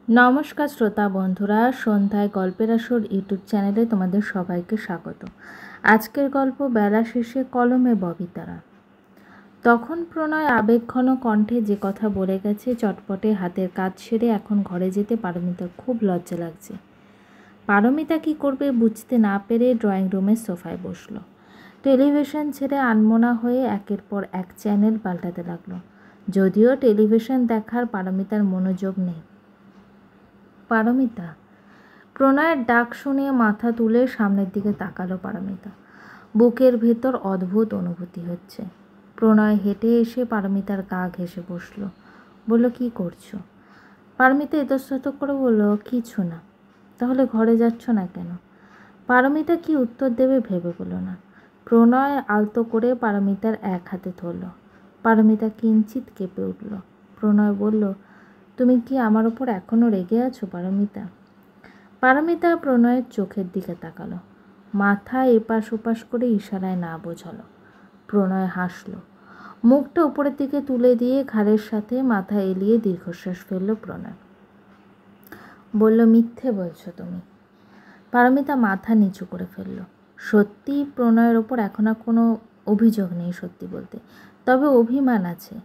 নমস্কার শ্রোতা বন্ধুরা, সন্ধ্যায় গল্পের আসর ইউটিউব চ্যানেলে তোমাদের সবাইকে স্বাগত। আজকের গল্প বেলা শেষে কলমে ববিতারা। তখন প্রণয় আবেগঘন কণ্ঠে যে কথা বলে গেছে, চটপটে হাতের কাজ সেরে এখন ঘরে যেতে পারমিতার খুব লজ্জা লাগছে। পারমিতা কি করবে বুঝতে না পেরে ড্রয়িং রুমের সোফায় বসলো। টেলিভিশন ছেড়ে আনমনা হয়ে একের পর এক চ্যানেল পাল্টাতে লাগলো। যদিও টেলিভিশন দেখার পারমিতার মনোযোগ নেই। পারমিতা, প্রণয়ের ডাক শুনে মাথা তুলে সামনের দিকে তাকালো পারমিতা। বুকের ভেতর অদ্ভুত অনুভূতি হচ্ছে। প্রণয় হেঁটে এসে পারমিতার গা ঘেঁষে বসলো। বলল, কি করছো? পারমিতা ইতস্তত করে বলল, কিছু না। তাহলে ঘরে যাচ্ছ না কেন? পারমিতা কি উত্তর দেবে ভেবে পেল না। প্রণয় আলতো করে পারমিতার এক হাতে ধরল। পারমিতা কিঞ্চিত কেঁপে উঠল। প্রণয় বলল, তুমি কি আমার ওপর এখনও রেগে আছো পারমিতা? পারমিতা প্রণয়ের চোখের দিকে তাকালো, মাথা এপাশ ওপাশ করে ইশারায় না বোঝালো। প্রণয় হাসলো, মুখটা উপরের দিকে তুলে দিয়ে ঘাড়ের সাথে মাথা এলিয়ে দীর্ঘশ্বাস ফেলল প্রণয়। বলল, মিথ্যে বলছো তুমি। পারমিতা মাথা নিচু করে ফেলল। সত্যি প্রণয়ের ওপর এখন আর কোনো অভিযোগ নেই সত্যি বলতে, তবে অভিমান আছে।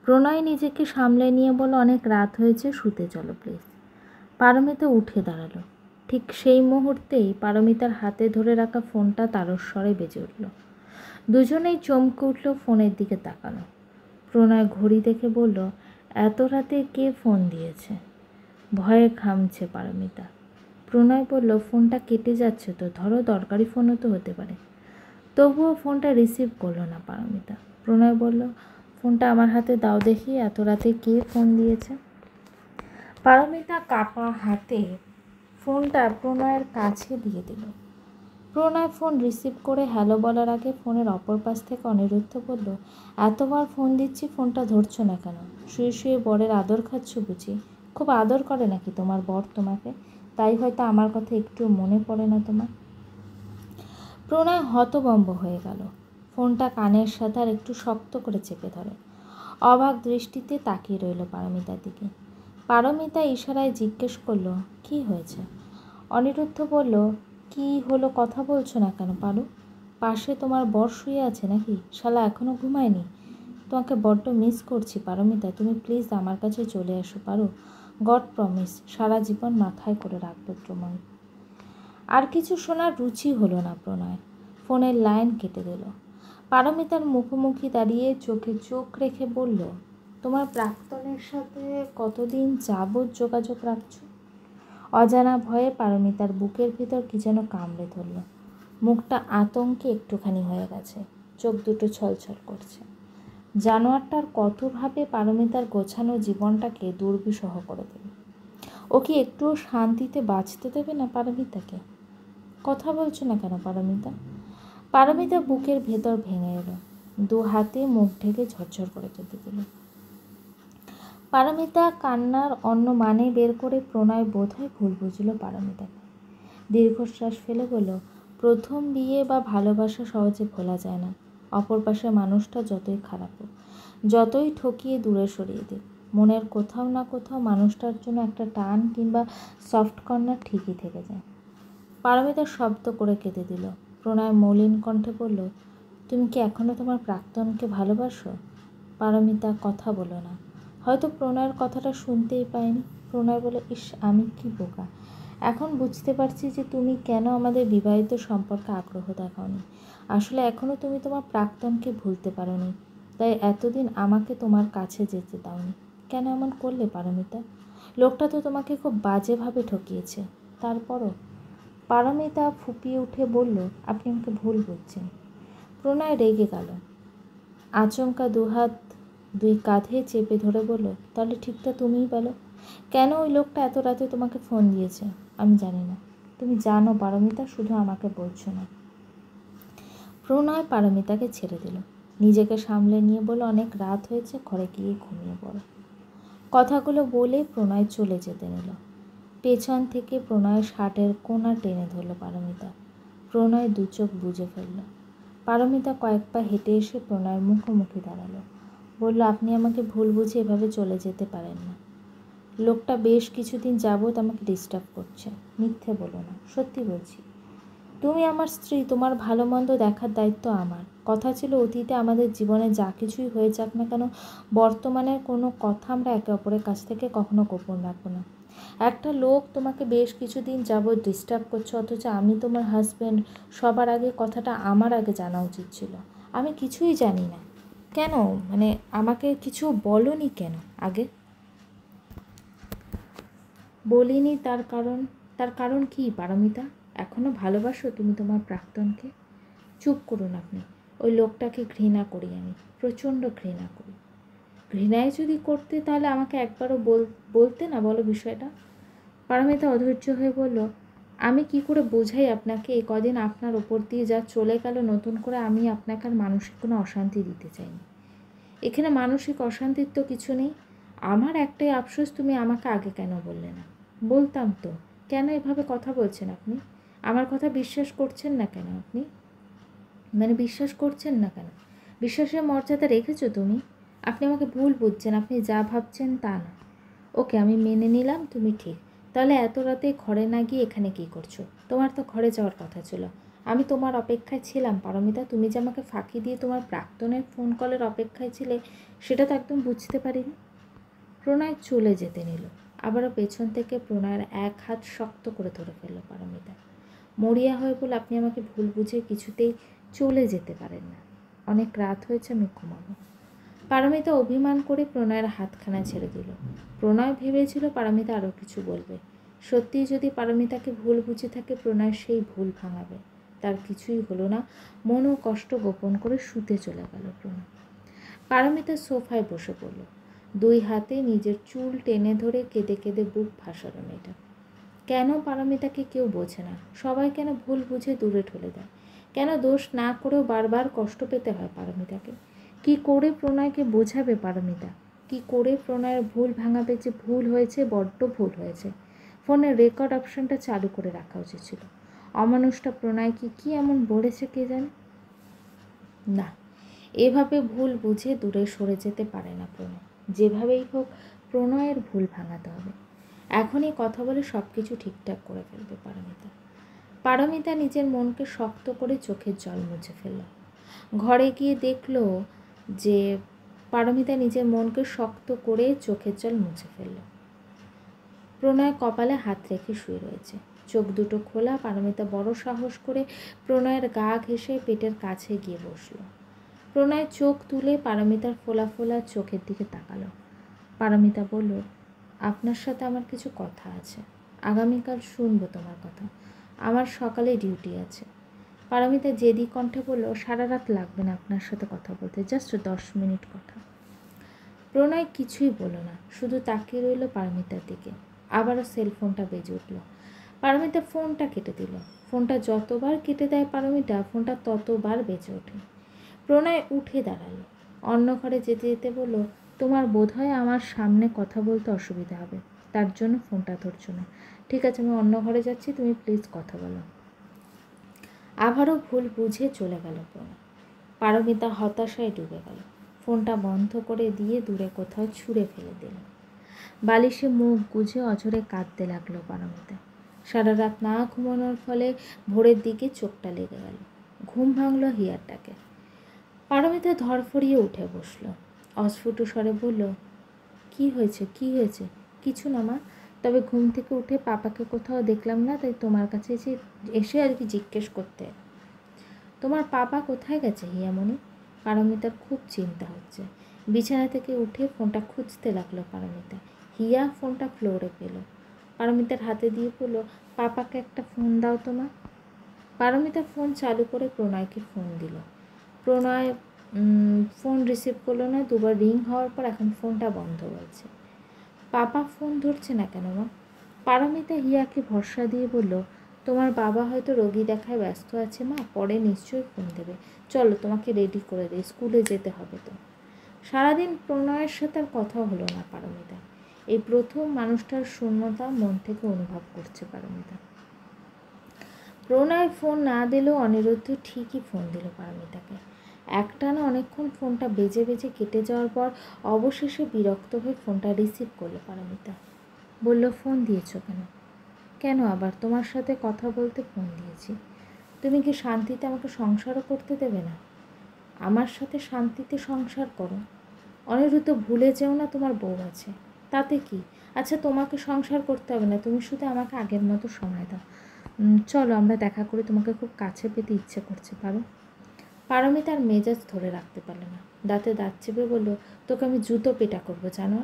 প্রণয় নিজেকে সামলে নিয়ে বলল, অনেক রাত হয়েছে, শুতে চলো প্লিজ। পারমিতা উঠে দাঁড়ালো। ঠিক সেই মুহূর্তেই পারমিতার হাতে ধরে রাখা ফোনটা তারস্বরে বেজে উঠল। দুজনেই চমকে উঠল, ফোনের দিকে তাকালো। প্রণয় ঘড়ি দেখে বলল, এত রাতে কে ফোন দিয়েছে? ভয়ে ঘামছে পারমিতা। প্রণয় বলল, ফোনটা কেটে যাচ্ছে তো, ধরো, দরকারি ফোনও তো হতে পারে। তবুও ফোনটা রিসিভ করলো না পারমিতা। প্রণয় বলল, ফোনটা আমার হাতে দাও দেখি, এত রাতে কে ফোন দিয়েছে? পারমিতা কাঁপা হাতে ফোনটা প্রণয়ের কাছে দিয়ে দিল। প্রণয় ফোন রিসিভ করে হ্যালো বলার আগে ফোনের অপর পাশ থেকে অনিরুদ্ধ বলল, এতবার ফোন দিচ্ছি, ফোনটা ধরছো না কেন? শুয়ে শুয়ে বরের আদর খাচ্ছ বুঝি? খুব আদর করে নাকি তোমার বর তোমাকে? তাই হয়তো আমার কথা একটু মনে পড়ে না তোমার। প্রণয় হতভম্ব হয়ে গেল। ফোনটা কানের সাথে আর একটু শক্ত করে চেপে ধরে। অবাক দৃষ্টিতে তাকিয়ে রইল পারমিতার দিকে। পারমিতা ইশারায় জিজ্ঞেস করলো, কি হয়েছে? অনিরুদ্ধ বলল, কি হলো, কথা বলছো না কেন পারু? পাশে তোমার বর শুয়ে আছে নাকি? শালা এখনও ঘুমায়নি? তোমাকে বড্ড মিস করছি পারমিতা, তুমি প্লিজ আমার কাছে চলে আসো পারু। গড প্রমিস, সারা জীবন মাথায় করে রাখবো তোমায়। আর কিছু শোনার রুচি হলো না প্রণয়। ফোনের লাইন কেটে দিল। পারমিতার মুখোমুখি দাঁড়িয়ে চোখে চোখ রেখে বলল, তোমার প্রাক্তনের সাথে কতদিন যাবৎ যোগাযোগ রাখছো? অজানা ভয়ে পারমিতার বুকের ভিতর কি যেন কামড়ে ধরল। মুখটা আতঙ্কে একটুখানি হয়ে গেছে, চোখ দুটো ছলছল করছে। জানোয়ারটার কতভাবে পারমিতার গোছানো জীবনটাকে দুর্বিষহ করে দেবে। ও কি একটুও শান্তিতে বাঁচতে দেবে না পারমিতাকে? কথা বলছো না কেন পারমিতা? পারমিতা বুকের ভেতর ভেঙে এলো, দু হাতে মুখ ঢেকে ঝরঝর করে কেঁদে দিল। পারমিতা কান্নার অন্য মানে বের করে প্রণয় বোধহয় ভুল বুঝল পারমিতাকে। দীর্ঘশ্বাস ফেলে বলল, প্রথম বিয়ে বা ভালোবাসা সহজে ভোলা যায় না। অপর পাশে মানুষটা যতই খারাপ হোক, যতই ঠকিয়ে দূরে সরিয়ে দিক, মনের কোথাও না কোথাও মানুষটার জন্য একটা টান কিংবা সফট কর্নার ঠিকই থেকে যায়। পারমিতা শব্দ করে কেঁদে দিল। প্রণয় মলিন কণ্ঠে বলল, তুমি কি এখনও তোমার প্রাক্তনকে ভালোবাসো? পারমিতা কথা বলো না। হয়তো প্রণয়ের কথাটা শুনতেই পায়নি। প্রণয় বলে, ইস, আমি কি বোকা। এখন বুঝতে পারছি যে তুমি কেন আমাদের বিবাহিত সম্পর্কে আগ্রহ দেখাওনি। আসলে এখনও তুমি তোমার প্রাক্তনকে ভুলতে পারোনি, তাই এতদিন আমাকে তোমার কাছে যেতে দাওনি। কেন এমন করলে পারমিতা? লোকটা তো তোমাকে খুব বাজেভাবে ঠকিয়েছে। তারপরও? পারমিতা ফুঁপিয়ে উঠে বলল, আপনি আমাকে ভুল বুঝছেন। প্রণয় রেগে গেল। আচমকা দুহাত দুই কাঁধে চেপে ধরে বলল, তাহলে ঠিকটা তুমিই বলো, কেন ওই লোকটা এত রাতে তোমাকে ফোন দিয়েছে? আমি জানি না। তুমি জানো পারমিতা, শুধু আমাকে বলছো না। প্রণয় পারমিতাকে ছেড়ে দিল। নিজেকে সামলে নিয়ে বলল, অনেক রাত হয়েছে, ঘরে গিয়ে ঘুমিয়ে পড়ো। কথাগুলো বলে প্রণয় চলে যেতে নিল। পেছন থেকে প্রণয়ের শার্টের কোণা টেনে ধরল পারমিতা। প্রণয় দু চোখ বুজে ফেলল। পারমিতা কয়েক পা হেঁটে এসে প্রণয়ের মুখোমুখি দাঁড়ালো। বলল, আপনি আমাকে ভুল বুঝে এভাবে চলে যেতে পারেন না। লোকটা বেশ কিছুদিন যাবৎ আমাকে ডিস্টার্ব করছে। মিথ্যে বলো না, সত্যি বলছি। তুমি আমার স্ত্রী, তোমার ভালো মন্দ দেখার দায়িত্ব আমার। কথা ছিল অতীতে আমাদের জীবনে যা কিছুই হয়ে যাক না কেন, বর্তমানের কোনো কথা আমরা একে অপরের কাছ থেকে কখনো গোপন রাখবো না। একটা লোক তোমাকে বেশ কিছুদিন যাবৎ ডিস্টার্ব করছে, অথচ আমি তোমার হাজব্যান্ড। সবার আগে কথাটা আমার আগে জানা উচিত ছিল। আমি কিছুই জানি না কেন, মানে আমাকে কিছু বলোনি কেন আগে? বলিনি তার কারণ কি পারমিতা? এখনও ভালোবাসো তুমি তোমার প্রাক্তনকে? চুপ করুন আপনি। ওই লোকটাকে ঘৃণা করি আমি, প্রচণ্ড ঘৃণা করি। ঘৃণায় যদি করতে তাহলে আমাকে একবারও বলতে না, বলো বিষয়টা। পারমিতা অধৈর্য হয়ে বলল, আমি কি করে বোঝাই আপনাকে? এই কদিন আপনার ওপর দিয়ে যা চলে গেল, নতুন করে আমি আপনাকে আর মানসিক কোনো অশান্তি দিতে চাইনি। এখানে মানসিক অশান্তির তো কিছু নেই। আমার একটাই আফসোস, তুমি আমাকে আগে কেন বললে না? বলতাম তো। কেন এভাবে কথা বলছেন আপনি? আমার কথা বিশ্বাস করছেন না কেন আপনি? মানে বিশ্বাস করছেন না কেন? বিশ্বাসের মর্যাদা রেখেছো তুমি? আপনি আমাকে ভুল বুঝছেন, আপনি যা ভাবছেন তা না। ওকে, আমি মেনে নিলাম তুমি ঠিক। তাহলে এত রাতে ঘরে না গিয়ে এখানে কি করছো? তোমার তো ঘরে যাওয়ার কথা ছিল। আমি তোমার অপেক্ষায় ছিলাম পারমিতা। তুমি যে আমাকে ফাঁকি দিয়ে তোমার প্রাক্তনের ফোন কলের অপেক্ষায় ছিলে, সেটা তো একদম বুঝতে পারিনি। প্রণয় চলে যেতে নিল। আবারও পেছন থেকে প্রণয়ের এক হাত শক্ত করে ধরে ফেলল পারমিতা। মরিয়া হয়ে বলে, আপনি আমাকে ভুল বুঝে কিছুতেই চলে যেতে পারেন না। অনেক রাত হয়েছে, আমি ঘুমাবো। পারমিতা অভিমান করে প্রণয়ের হাতখানা ছেড়ে দিল। প্রণয় ভেবেছিল পারমিতা আরও কিছু বলবে। সত্যিই যদি পারমিতাকে ভুল বুঝে থাকে, প্রণয় সেই ভুল ভাঙাবে। তার কিছুই হলো না। মনও কষ্ট গোপন করে শুতে চলে গেল প্রণয়। পারমিতা সোফায় বসে পড়ল। দুই হাতে নিজের চুল টেনে ধরে কেঁদে কেঁদে বুক ভাসাল মেয়েটা। কেন পারমিতাকে কেউ বোঝে না? সবাই কেন ভুল বুঝে দূরে ঠেলে দেয়? কেন দোষ না করেও বারবার কষ্ট পেতে হয় পারমিতাকে? কি করে প্রণয়কে বোঝাবে পারমিতা? কি করে প্রণয়ের ভুল ভাঙাবে যে ভুল হয়েছে, বড্ড ভুল হয়েছে? ফোনের রেকর্ড অপশনটা চালু করে রাখা উচিত ছিল। অমানুষটা প্রণয়কে কি এমন বলেছে কে জানে? না, এভাবে ভুল বুঝে দূরে সরে যেতে পারে না প্রণয়। যেভাবেই হোক প্রণয়ের ভুল ভাঙাতে হবে। এখনই কথা বলে সব কিছু ঠিকঠাক করে ফেলবে পারমিতা। পারমিতা নিজের মনকে শক্ত করে চোখের জল মুছে ফেলল। ঘরে গিয়ে দেখল যে পারমিতা নিজের মনকে শক্ত করে চোখের জল মুছে ফেলল। প্রণয় কপালে হাত রেখে শুয়ে রয়েছে, চোখ দুটো খোলা। পারমিতা বড় সাহস করে প্রণয়ের গা ঘেঁষে পেটের কাছে গিয়ে বসল। প্রণয় চোখ তুলে পারমিতার ফোলা ফোলা চোখের দিকে তাকালো। পারমিতা বলল, আপনার সাথে আমার কিছু কথা আছে। আগামীকাল শুনবো তোমার কথা। আমার সকালে ডিউটি আছে। পারমিতা জেদি কণ্ঠে বলল, সারা রাত লাগবে না আপনার সাথে কথা বলতে, জাস্ট 10 মিনিট কথা। প্রণয় কিছুই বলল না, শুধু তাকিয়ে রইল পারমিতার দিকে। আবারও সেলফোনটা বেজে উঠল। পারমিতা ফোনটা কেটে দিল। ফোনটা যতবার কেটে দেয় পারমিতা, ফোনটা ততবার বেজে ওঠে। প্রণয় উঠে দাঁড়ালো। অন্য ঘরে যেতে যেতে বলল, তোমার বোধহয় আমার সামনে কথা বলতে অসুবিধা হবে, তার জন্য ফোনটা ধরছো না। ঠিক আছে, আমি অন্য ঘরে যাচ্ছি, তুমি প্লিজ কথা বলো। আবারও ভুল বুঝে চলে গেল প্রণয়। পারমিতা হতাশায় ডুবে গেল। ফোনটা বন্ধ করে দিয়ে দূরে কোথাও ছুঁড়ে ফেলে দিল। বালিশে মুখ গুজে অঝরে কাঁদতে লাগলো পারমিতা। সারা রাত না ঘুমানোর ফলে ভোরের দিকে চোখটা লেগে গেল। ঘুম ভাঙল হিয়ার ডাকে। পারমিতা ধরফড়িয়ে উঠে বসল। অস্ফুট স্বরে বলল, কি হয়েছে, কি হয়েছে? কিছু না মা, তবে ঘুম থেকে উঠে পাপাকে কোথাও দেখলাম না, তাই তোমার কাছে এসে আর কি জিজ্ঞেস করতে। তোমার পাপা কোথায় গেছে হিয়ামণি? পারমিতার খুব চিন্তা হচ্ছে। বিছানা থেকে উঠে ফোনটা খুঁজতে লাগলো পারমিতা। হিয়া ফোনটা ফ্লোরে পেল। পারমিতার হাতে দিয়ে বলল, পাপাকে একটা ফোন দাও তো মা। পারমিতা ফোন চালু করে প্রণয়কে ফোন দিল। প্রণয় ফোন রিসিভ করলো না। দুবার রিং হওয়ার পর এখন ফোনটা বন্ধ হয়েছে। পাপা ফোন ধরছে না কেন মা? পারমিতা হিয়াকে ভরসা দিয়ে বলল, তোমার বাবা হয়তো রোগী দেখায় ব্যস্ত আছে মা, পরে নিশ্চয়ই ফোন দেবে। চলো তোমাকে রেডি করে দিই, স্কুলে যেতে হবে তো। সারাদিন প্রণয়ের সাথে আর কথা হলো না পারমিতা। এই প্রথম মানুষটার শূন্যতা মন থেকে অনুভব করছে পারমিতা। প্রণয় ফোন না দিলেও অনিরুদ্ধ ঠিকই ফোন দিল পারমিতাকে। একটানা অনেকক্ষণ ফোনটা বেজে বেজে কেটে যাওয়ার পর অবশেষে বিরক্ত হয়ে ফোনটা রিসিভ করলো পারমিতা। বলল, ফোন দিয়েছো কেন? কেন আবার? তোমার সাথে কথা বলতে ফোন দিয়েছি। তুমি কি শান্তিতে আমাকে সংসারও করতে দেবে না? আমার সাথে শান্তিতে সংসার করো। অনিরুদ্ধ, ভুলে যেও না তোমার বউ আছে। তাতে কি? আচ্ছা, তোমাকে সংসার করতে হবে না, তুমি শুধু আমাকে আগের মতো সময় দাও। চলো আমরা দেখা করি, তোমাকে খুব কাছে পেতে ইচ্ছে করছে। পারো? পারমিতার মেজাজ ধরে রাখতে পারল না, দাঁতে দাঁত চেপে বলল, তোকে আমি জুতো পেটা করবো, জানো?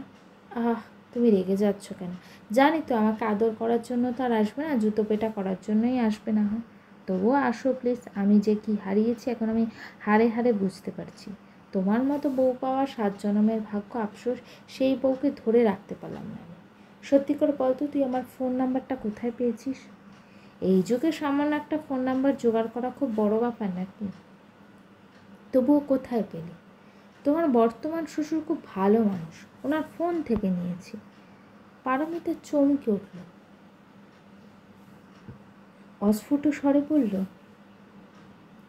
আহ, তুমি রেগে যাচ্ছ কেন? জানি তো আমাকে আদর করার জন্য তো আর আসবে না, জুতো পেটা করার জন্যই আসবে না হয়। তবুও আসো প্লিজ। আমি যে কি হারিয়েছি এখন আমি হারে হারে বুঝতে পারছি। তোমার মতো বউ পাওয়া 7 জনমের ভাগ্য, আফসোস সেই বউকে ধরে রাখতে পারলাম না আমি। সত্যি করে বলতো, তুই আমার ফোন নাম্বারটা কোথায় পেয়েছিস? এই যুগে সামান্য একটা ফোন নাম্বার জোগাড় করা খুব বড় ব্যাপার নাকি? তবুও কোথায় পেলি? তোমার বর্তমান শ্বশুর খুব ভালো মানুষ, ওনার ফোন থেকে নিয়েছি। পারমিতা চমকে উঠল, অস্ফুট স্বরে বলল,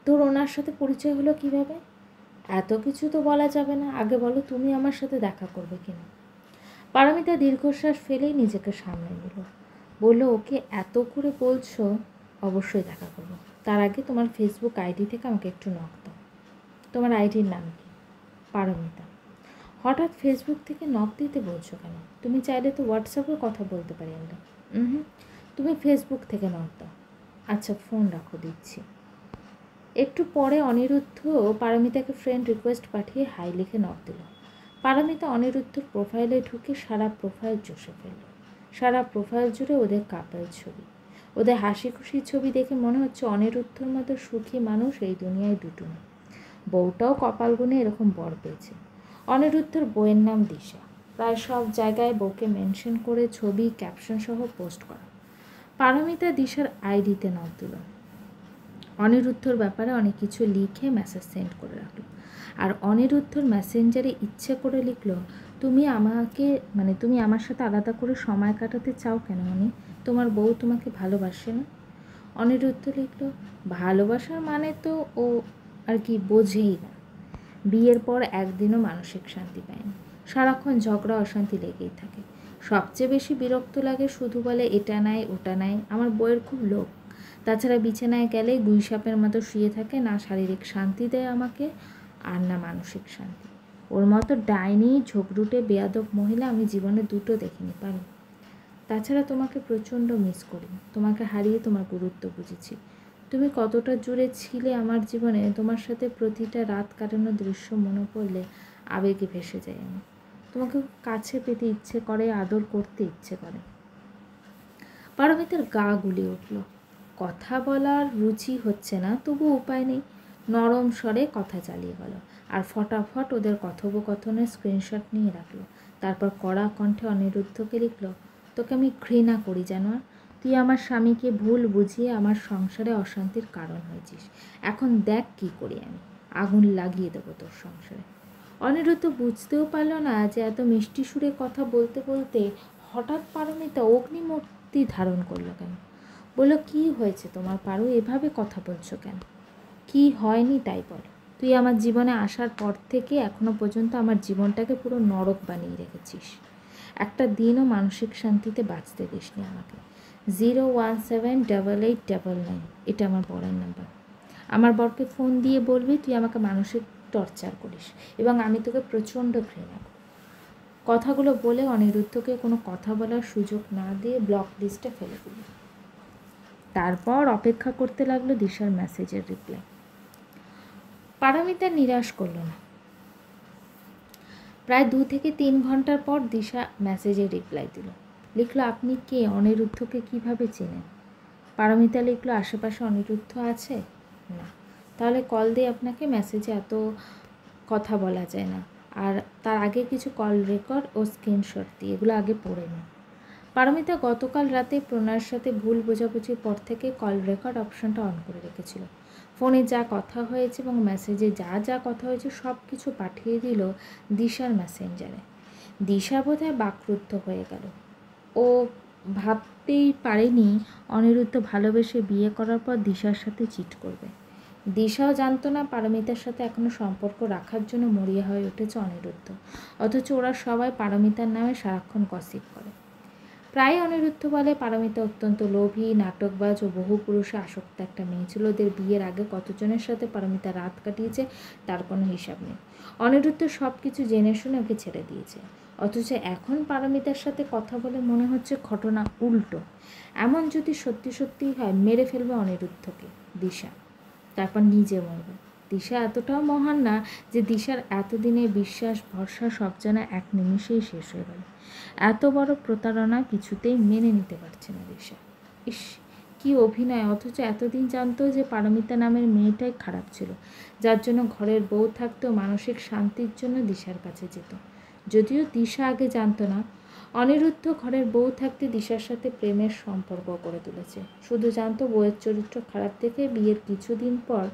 তোর ওনার সাথে পরিচয় হলো কিভাবে? এত কিছু তো বলা যাবে না, আগে বলো তুমি আমার সাথে দেখা করবে কিনা। পারমিতা দীর্ঘশ্বাস ফেলেই নিজেকে সামলে নিল, বলল, ওকে এত করে বলছো, অবশ্যই দেখা করবো। তার আগে তোমার ফেসবুক আইডি থেকে আমাকে একটু নক দাও। তোমার আইডির নাম কি? পারমিতা। হঠাৎ ফেসবুক থেকে নক দিতে বলছো কেন? তুমি চাইলে তো হোয়াটসঅ্যাপে কথা বলতে পারি আমরা। তুমি ফেসবুক থেকে নক দাও। আচ্ছা, ফোন রাখো, দিচ্ছি। একটু পরে অনিরুদ্ধ পারমিতাকে ফ্রেন্ড রিকোয়েস্ট পাঠিয়ে হাই লিখে নক দিল। পারমিতা অনিরুদ্ধর প্রোফাইলে ঢুকে সারা প্রোফাইল চষে ফেলল। সারা প্রোফাইল জুড়ে ওদের কাপেল ছবি, ওদের হাসি খুশির ছবি দেখে মনে হচ্ছে অনিরুদ্ধর মতো সুখী মানুষ এই দুনিয়ায় দুটো নেই। বউটাও কপাল গুনে এরকম বর পেয়েছে। অনিরুদ্ধর বইয়ের নাম দিশা। প্রায় সব জায়গায় বউকে মেনশন করে ছবি ক্যাপশন সহ পোস্ট করা। পারমিতা দিশার আইডিতে নক দিল, অনিরুদ্ধর ব্যাপারে অনেক কিছু লিখে মেসেজ সেন্ড করে রাখলো। আর অনিরুদ্ধর মেসেঞ্জারে ইচ্ছে করে লিখলো, তুমি আমার সাথে আলাদা করে সময় কাটাতে চাও কেন অনি? তোমার বউ তোমাকে ভালোবাসে না? অনিরুদ্ধ লিখল, ভালোবাসার মানে তো ও আর কি বোঝেই না। বিয়ের পর একদিনও মানসিক শান্তি পায়নি, সারাক্ষণ ঝগড়া অশান্তি লেগেই থাকে। সবচেয়ে বেশি বিরক্ত লাগে, শুধু বলে এটা নাই ওটা নাই। আমার বউয়ের খুব লোভ। তাছাড়া বিছানায় গেলে গুই সাপের মতো শুয়ে থাকে, না শারীরিক শান্তি দেয় আমাকে আর না মানসিক শান্তি। ওর মতো ডাইনি ঝগড়ুটে বেয়াদব মহিলা আমি জীবনে দুটো দেখিনি পারি। তাছাড়া তোমাকে প্রচণ্ড মিস করি, তোমাকে হারিয়ে তোমার গুরুত্ব বুঝেছি। তুমি কতটা জুড়ে ছিলে আমার জীবনে, তোমার সাথে প্রতিটা রাত কাটানোর দৃশ্য মনে পড়লে আবেগে ভেসে যাই আমি। তোমাকে কাছে পেতে ইচ্ছে করে, আদর করতে ইচ্ছে করে। পারমিতার গা গুলিয়ে উঠল। কথা বলার রুচি হচ্ছে না, তবু উপায় নেই। নরম স্বরে কথা চালিয়ে গেল আর ফটাফট ওদের কথোপকথনের স্ক্রিনশট নিয়ে রাখলো। তারপর কড়া কণ্ঠে অনিরুদ্ধকে লিখল, তোকে আমি ঘৃণা করি জানো? তুই আমার স্বামীকে ভুল বুঝিয়ে আমার সংসারে অশান্তির কারণ হয়েছিস। এখন দেখ কি করি আমি, আগুন লাগিয়ে দেবো তোর সংসারে। অনিরুদ্ধ বুঝতেও পারল না যে এত মিষ্টি সুরে কথা বলতে বলতে হঠাৎ পারমিতা অগ্নিমূর্তি ধারণ করলো কেন। বলল, কি হয়েছে তোমার পারো, এভাবে কথা বলছো কেন? কি হয়নি তাই বল। তুই আমার জীবনে আসার পর থেকে এখনো পর্যন্ত আমার জীবনটাকে পুরো নরক বানিয়ে রেখেছিস। একটা দিনও মানসিক শান্তিতে বাঁচতে দিসনি আমাকে। 0178899 এটা আমার বরের নাম্বার। আমার বরকে ফোন দিয়ে বলবি তুই আমাকে মানসিক টর্চার করিস এবং আমি তোকে প্রচণ্ড ঘৃণা করি। কথাগুলো বলে অনিরুদ্ধকে কোনো কথা বলার সুযোগ না দিয়ে ব্লক লিস্টে ফেলে দিল। তারপর অপেক্ষা করতে লাগলো দিশার মেসেজের রিপ্লাই। পারমিতা নিরাশ করলো না। প্রায় 2 থেকে 3 ঘন্টার পর দিশা মেসেজে রিপ্লাই দিল। লিখলো, আপনি কে? অনিরুদ্ধকে কিভাবে চেনেন? পারমিতা লিখলো, আশেপাশে অনিরুদ্ধ আছে? না। তাহলে কল দিয়ে আপনাকে, মেসেজে এত কথা বলা যায় না। আর তার আগে কিছু কল রেকর্ড ও স্ক্রিনশট দিয়ে এগুলো আগে পড়ে নিন। পারমিতা গতকাল রাতে প্রণয়ের সাথে ভুল বোঝাবুঝির পর থেকে কল রেকর্ড অপশনটা অন করে রেখেছিল। ফোনে যা কথা হয়েছে এবং মেসেজে যা যা কথা হয়েছে সব কিছু পাঠিয়ে দিল দিশার মেসেঞ্জারে। দিশা বোধহয় বাকরুদ্ধ হয়ে গেল। ও ভাবতেই পারেনি অনিরুদ্ধ ভালোবেসে বিয়ে করার পর দিশার সাথে চিট করবে। দিশাও জানতো না পারমিতার সাথে এখনও সম্পর্ক রাখার জন্য মরিয়া হয়ে উঠেছে অনিরুদ্ধ, অথচ ওরা সবাই পারমিতার নামে সারাক্ষণ গসিপ করে। প্রায় অনিরুদ্ধ বলে পারমিতা অত্যন্ত লোভী, নাটকবাজ ও বহু পুরুষে আসক্ত একটা মেয়ে ছিল। ওদের বিয়ের আগে কতজনের সাথে পারমিতা রাত কাটিয়েছে তার কোনো হিসাব নেই। অনিরুদ্ধ সব কিছু জেনে শুনে ওকে ছেড়ে দিয়েছে, অথচ এখন পারমিতার সাথে কথা বলে মনে হচ্ছে ঘটনা উল্টো। এমন যদি সত্যি সত্যিই হয়, মেরে ফেলবে অনিরুদ্ধকে দিশা, তারপর নিজে মরবে। দিশা এতটাও মহান না যে দিশার এতদিনের বিশ্বাস ভরসা সব যেন এক নিমিষেই শেষ হয়ে গেল। এত বড় প্রতারণা কিছুতেই মেনে নিতে পারছে না দিশা। ইস, কি অভিনয়! অথচ এতদিন জানতো যে পারমিতা নামের মেয়েটাই খারাপ ছিল, যার জন্য ঘরের বউ থাকতেও মানসিক শান্তির জন্য দিশার কাছে যেত। যদিও দিশা আগে জানতো না, অনিরুদ্ধ ঘরের বউ থাকতে দিশার সাথে প্রেমের সম্পর্ক করে তুলেছে। শুধু জানতো বউয়ের চরিত্র খারাপ দেখে বিয়ের কিছুদিন পর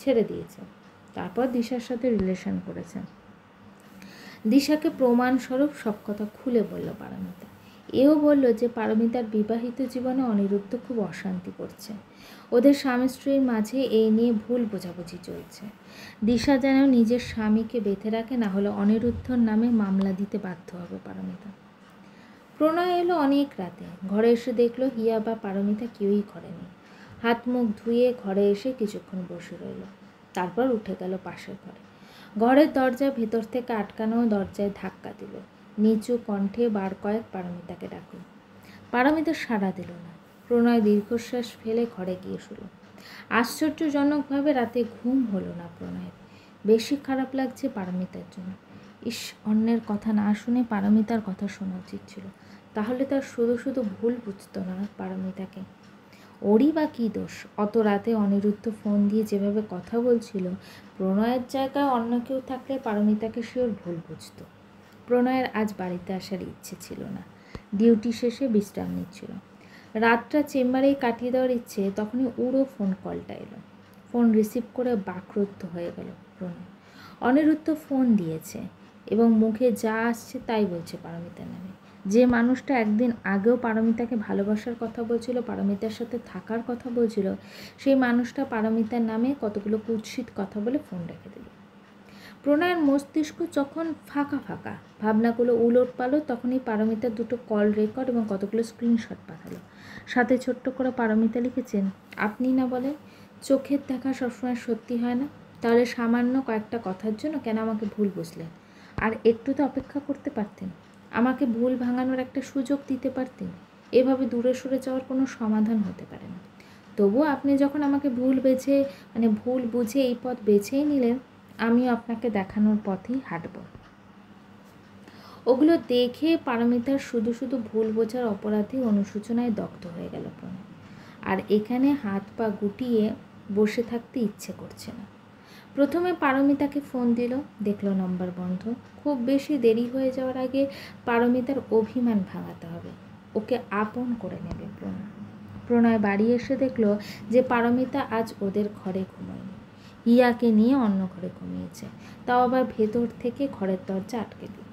ছেড়ে দিয়েছে, তারপর দিশার সাথে রিলেশন করেছে। দিশাকে প্রমাণস্বরূপ সব কথা খুলে বলল পারমিতা। এও বলল যে পারমিতার বিবাহিত জীবনে অনিরুদ্ধ খুব অশান্তি করছে, ওদের স্বামী স্ত্রীর মাঝে এই নিয়ে ভুল বোঝাবুঝি চলছে। দিশা যেন নিজের স্বামীকে বেঁধে রাখে, না হলে অনিরুদ্ধর নামে মামলা দিতে বাধ্য হবে পারমিতা। প্রণয় এলো অনেক রাতে। ঘরে এসে দেখলো হিয়া বা পারমিতা কেউই ঘরে নেই। হাত মুখ ধুয়ে ঘরে এসে কিছুক্ষণ বসে রইল, তারপর উঠে গেল পাশের ঘরে। ঘরের দরজা ভেতর থেকে আটকানো, দরজায় ধাক্কা দিল। নিচু কণ্ঠে বার কয়েক পারমিতাকে ডাকল। পারমিতা সাড়া দিল না। প্রণয় দীর্ঘশ্বাস ফেলে ঘরে গিয়ে শুলো। আশ্চর্যজনকভাবে রাতে ঘুম হলো না প্রণয়ের। বেশি খারাপ লাগছে পারমিতার জন্য। ইস, অন্যের কথা না শুনে পারমিতার কথা শোনা উচিত ছিল, তাহলে তার শুধু শুধু ভুল বুঝতো না পারমিতাকে। ওরই বা কী দোষ? অত রাতে অনিরুদ্ধ ফোন দিয়ে যেভাবে কথা বলছিল, প্রণয়ের জায়গায় অন্য কেউ থাকলে পারমিতাকে সে ওর ভুল বুঝত। প্রণয়ের আজ বাড়িতে আসার ইচ্ছে ছিল না, ডিউটি শেষে বিশ্রাম নিচ্ছিল। রাতটা চেম্বারেই কাটিয়ে দেওয়ার ইচ্ছে, তখনই উড়ো ফোন কলটা এলো। ফোন রিসিভ করে বাকরুদ্ধ হয়ে গেল প্রণয়। অনিরুদ্ধ ফোন দিয়েছে এবং মুখে যা আসছে তাই বলছে পারমিতার নামে। যে মানুষটা একদিন আগেও পারমিতাকে ভালোবাসার কথা বলছিল, পারমিতার সাথে থাকার কথা বলছিল, সেই মানুষটা পারমিতার নামে কতগুলো কুৎসিত কথা বলে ফোন রেখে দিল। প্রণয়ের মস্তিষ্ক যখন ফাঁকা ফাঁকা, ভাবনাগুলো উলট পালট, তখনই পারমিতার দুটো কল রেকর্ড এবং কতগুলো স্ক্রিনশট পাঠালো। সাথে ছোট্ট করে পারমিতা লিখেছেন, আপনি না বলেন চোখের দেখা সবসময় সত্যি হয় না, তাহলে সামান্য কয়েকটা কথার জন্য কেন আমাকে ভুল বুঝলেন? আর একটু তো অপেক্ষা করতে পারতেন, আমাকে ভুল ভাঙানোর একটা সুযোগ দিতে পারতেন। এভাবে দূরে সরে যাওয়ার কোনো সমাধান হতে পারে না। তবুও আপনি যখন আমাকে ভুল বুঝে এই পথ বেছেই নিলেন, আমিও আপনাকে দেখানোর পথেই হাঁটব। ওগুলো দেখে পারমিতার শুধু শুধু ভুল বোঝার অপরাধী অনুশোচনায় দগ্ধ হয়ে গেল প্রণয়। আর এখানে হাত পা গুটিয়ে বসে থাকতে ইচ্ছে করছে না। প্রথমে পারমিতাকে ফোন দিল, দেখলো নম্বর বন্ধ। খুব বেশি দেরি হয়ে যাওয়ার আগে পারমিতার অভিমান ভাঙাতে হবে, ওকে আপন করে নেবে প্রণয়। প্রণয় বাড়ি এসে দেখলো যে পারমিতা আজ ওদের ঘরে ঘুমোয়নি, হিয়াকে নিয়ে অন্য ঘরে ঘুমিয়েছে, তাও আবার ভেতর থেকে ঘরের দরজা আটকে দিল।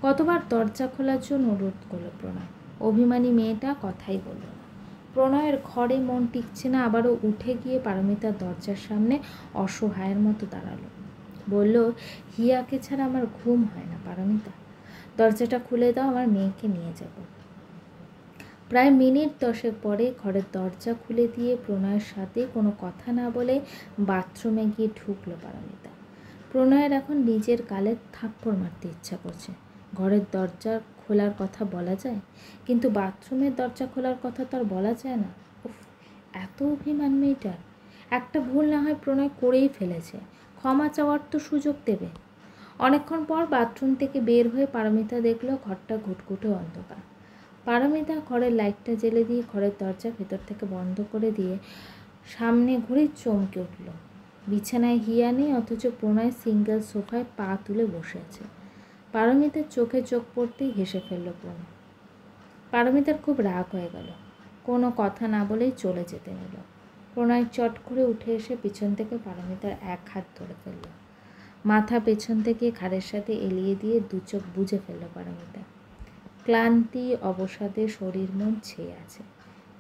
কতবার দরজা খোলার জন্য অনুরোধ করলো প্রণয়, অভিমানী মেয়েটা কথাই বলল না। প্রণয়ের ঘরে মন টিকছে না, আবারও উঠে গিয়ে পারমিতার দরজার সামনে অসহায়ের মতো দাঁড়ালো। বলল, হিয়াকে ছাড়া আমার ঘুম হয় না পারমিতা, দরজাটা খুলে দাও, আমার মেয়েকে নিয়ে যাব। প্রায় মিনিট 10 পরে ঘরের দরজা খুলে দিয়ে প্রণয়ের সাথে কোনো কথা না বলে বাথরুমে গিয়ে ঢুকলো পারমিতা। প্রণয়ের এখন নিজের গালে থাপ্পড় মারতে ইচ্ছা করছে। ঘরের দরজা খোলার কথা বলা যায়, কিন্তু বাথরুমের দরজা খোলার কথা তো আর বলা যায় না। উফ, এত অভিমান মেয়েটার! একটা ভুল না হয় প্রণয় করেই ফেলেছে, ক্ষমা চাওয়ার তো সুযোগ দেবে। অনেকক্ষণ পর বাথরুম থেকে বের হয়ে পারমিতা দেখলো ঘরটা ঘুটঘুটে অন্ধকার। পারমিতা ঘরের লাইটটা জ্বেলে দিয়ে ঘরের দরজা ভেতর থেকে বন্ধ করে দিয়ে সামনে ঘুরে চমকে উঠল। বিছানায় হিয়া নেই, অথচ প্রণয় সিঙ্গেল সোফায় পা তুলে বসে আছে। পারমিতার চোখে চোখ পড়তেই হেসে ফেলল প্রণয়। পারমিতার খুব রাগ হয়ে গেল, কোনো কথা না বলেই চলে যেতে নিল। প্রণয় চট করে উঠে এসে পিছন থেকে পারমিতার এক হাত ধরে ফেলল। মাথা পেছন থেকে ঘাড়ের সাথে এলিয়ে দিয়ে দু চোখ বুজে ফেলল পারমিতা। ক্লান্তি অবসাদে শরীর মন ছেয়ে আছে,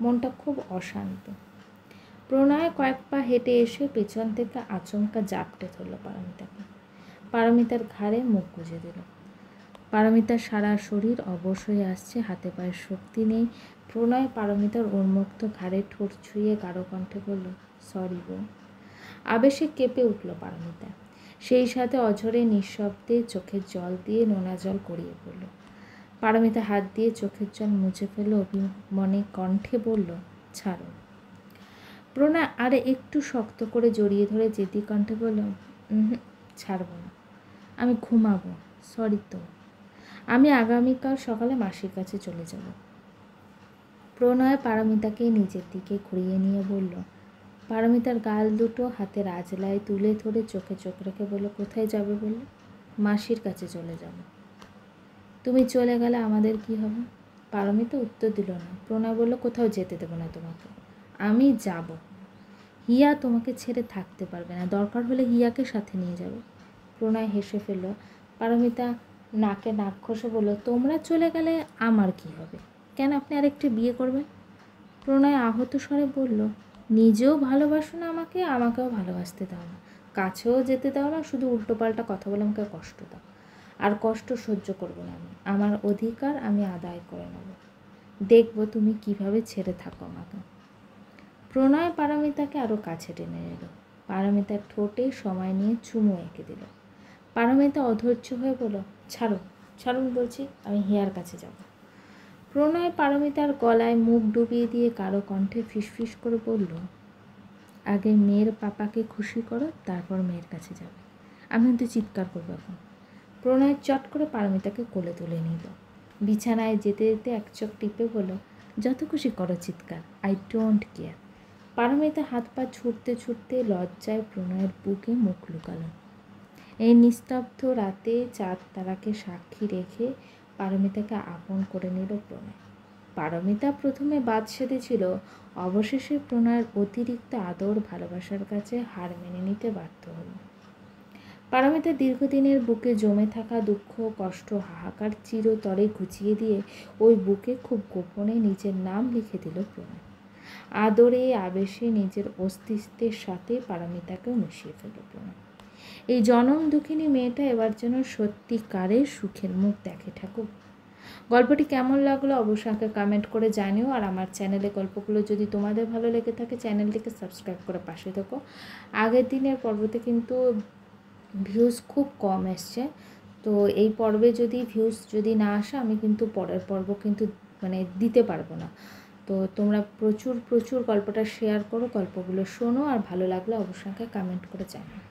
মনটা খুব অশান্ত। প্রণয় কয়েক পা হেঁটে এসে পেছন থেকে আচমকা জাপটে ধরল পারমিতাকে। পারমিতার ঘাড়ে মুখ গুজে দিল। পারমিতার সারা শরীর অবশ হয়ে আসছে, হাতে পায়ে শক্তি নেই। প্রণয় পারমিতার উন্মুক্ত ঘাড়ে ঠোঁট ছুঁয়ে গাঢ় কণ্ঠে বলল, সরি বউ। আবেশে কেঁপে উঠল পারমিতা। সেই সাথে অঝরে নিঃশব্দে চোখের জল দিয়ে নোনা জল গড়িয়ে পড়ল। পারমিতা হাত দিয়ে চোখের জল মুছে ফেলল, অভিমানী কণ্ঠে বলল, ছাড়ো। প্রণয় আরে একটু শক্ত করে জড়িয়ে ধরে জেদি কণ্ঠে বলল, ছাড়ব না, আমি ঘুমাবো। সরি তো, আমি আগামীকাল সকালে মাসির কাছে চলে যাব। প্রণয় পারমিতাকে নিজের দিকে ঘুরিয়ে নিয়ে বলল। পারমিতার গাল দুটো হাতের আজলায় তুলে ধরে চোখে চোখ রেখে বলল, কোথায় যাবে বললে? মাসির কাছে চলে যাব। তুমি চলে গেলে আমাদের কি হবে? পারমিতা উত্তর দিল না। প্রণয় বলল, কোথাও যেতে দেবো না তোমাকে, আমি যাব। হিয়া তোমাকে ছেড়ে থাকতে পারবে না, দরকার হলে হিয়াকে সাথে নিয়ে যাবে। প্রণয় হেসে ফেলল। পারমিতা নাকে নাক ঘষে বলল, তোমরা চলে গেলে আমার কি হবে? কেন আপনি আরেকটি বিয়ে করবেন? প্রণয় আহত স্বরে বলল, নিজেও ভালোবাসো না আমাকে, আমাকেও ভালোবাসতে দাও না, কাছেও যেতে দাও না, শুধু উল্টোপাল্টা কথা বলে আমাকে কষ্ট দাও। আর কষ্ট সহ্য করবো না আমি, আমার অধিকার আমি আদায় করে নেব। দেখব তুমি কিভাবে ছেড়ে থাকো আমাকে। প্রণয় পারমিতাকে আরও কাছে টেনে নিল। পারমিতার ঠোঁটে সময় নিয়ে চুমু এঁকে দিল। পারমিতা অধৈর্য হয়ে বলল, ছাড়ো, ছাড়ুন বলছি, আমি হিয়ার কাছে যাব। প্রণয় পারমিতার গলায় মুখ ডুবিয়ে দিয়ে কারো কণ্ঠে ফিসফিস করে বলল, আগে মেয়ের পাপাকে খুশি করো, তারপর মেয়ের কাছে যাবে। আমি কিন্তু চিৎকার করবো এখন। প্রণয় চট করে পারমিতাকে কোলে তুলে নিল। বিছানায় যেতে যেতে এক চোখ টিপে বলল, যত খুশি করো চিৎকার, আই ডোন্ট কেয়ার। পারমিতা হাত পা ছুটতে ছুটতে লজ্জায় প্রণয়ের বুকে মুখ লুকালো। এই নিস্তব্ধ রাতে চাঁদ তারাকে সাক্ষী রেখে পারমিতাকে আপন করে নিল প্রণয়। পারমিতা প্রথমে বাদ সেধেছিল, অবশেষে প্রণয়ের অতিরিক্ত আদর ভালোবাসার কাছে হার মেনে নিতে বাধ্য হল। পারমিতা দীর্ঘদিনের বুকে জমে থাকা দুঃখ, কষ্ট, হাহাকার চিরতরে ঘুচিয়ে দিয়ে ওই বুকে খুব গোপনে নিজের নাম লিখে দিল প্রণয়। আদরে আবেশে নিজের অস্তিত্বের সাথে পারমিতাকেও মিশিয়ে ফেলল প্রণয়। এই জনম দুঃখিনী মেয়েটা এবার যেন সত্যিকারের সুখের মুখ দেখে ঠাকুর। গল্পটি কেমন লাগলো অবশ্যই আমাকে কমেন্ট করে জানিও। আর আমার চ্যানেলে গল্পগুলো যদি তোমাদের ভালো লেগে থাকে চ্যানেলটিকে সাবস্ক্রাইব করে পাশে থেকো। আগের দিনের পর্বতে কিন্তু ভিউজ খুব কম এসছে, তো এই পর্বে যদি ভিউজ যদি না আসে আমি কিন্তু পরের পর্ব কিন্তু দিতে পারবো না। তো তোমরা প্রচুর গল্পটা শেয়ার করো, গল্পগুলো শোনো, আর ভালো লাগলে অবশ্যই আমাকে কমেন্ট করে জানিও।